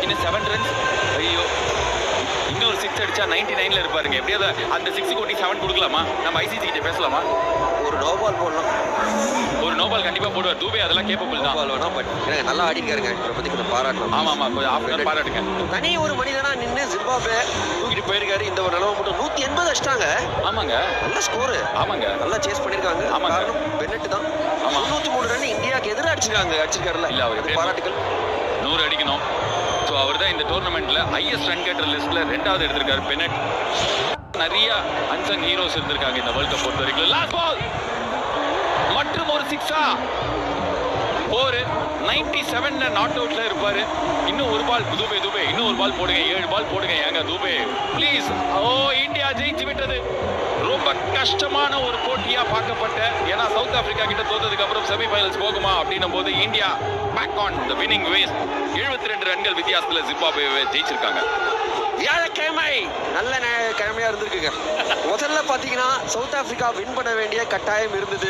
இன்னும் 7 ரன்ஸ். ஐயோ, இன்னொரு 6 அடிச்சா 99ல இருப்பாருங்க. எப்படியாவது அந்த 6 கொட்டி 7 கொடுக்கலாமா? நம்ம ஐசிசி கிட்ட பேசலாமா? ஒரு நோ பால் போடலாம். ஒரு நோ பால் கண்டிப்பா போடுவார். தூபே அதெல்லாம் கேப்பபிள் தான். பால் வேணா, பட் நல்லா ஆடிக்காருங்க. இவரை பத்தி கொஞ்சம் பாராட்டணும். ஆமா ஆமா, கொஞ்சம் ஆஃப் பாராட்டுங்க. தனி ஒரு மனிதனா நின்று ஜிம்பாப்வே தூக்கிட்டு போயிருக்காரு. இந்த ஒரு நிலவை மட்டும் 180 அடிச்சிட்டாங்க. ஆமாங்க, நல்ல ஸ்கோரு. ஆமாங்க, நல்லா சேஸ் பண்ணிருக்காங்க. ஆமாங்க. காரணம் பென்னட் தான். 93 ரன் இந்தியாவுக்கு எதிராக அடிச்சிருக்காருல்ல. இல்ல அவர் பாராட்டுகள். 100 அடிக்கணும். ஸோ அவர் தான் இந்த டோர்னமெண்ட்ல ஹையஸ்ட் ரன் கேட்டர் லிஸ்ட்ல 2வது எடுத்திருக்காரு பென்னட். நிறைய அன்சங் ஹீரோஸ் இருந்திருக்காங்க இந்த வேர்ல்ட் கப் பொறுத்த வரைக்கும். லாஸ்ட் பால் மற்றும் ஒரு 6 ஒரு 97ல நாட் அவுட்ல இருப்பாரு. இன்னும் ஒரு பால் தூபே இன்னும் ஒரு பால் போடுங்க. 7 பால் போடுங்க ஏங்க தூபே ப்ளீஸ். ஓ, இந்தியா ஜெயிச்சு விட்டது. ரொம்ப கஷ்டமான ஒரு போட்டியா பார்க்கப்பட்ட, ஏன்னா சவுத் ஆப்பிரிக்கா கிட்ட தோத்ததுக்கு அப்புறம் செமிஃபைனல்ஸ் போகுமா அப்படின்னும் போது India back on the winning ways. 72 ரன்கள் வித்தியாசத்துல ஜிம்பாப்வேவை ஜெயிச்சிருக்காங்க. வியாழக்கிழமை நல்ல கிழமையா இருந்திருக்குங்க. முதல்ல பாத்தீங்கன்னா சவுத் ஆப்பிரிக்கா வின் பண்ண வேண்டிய கட்டாயம் இருந்தது.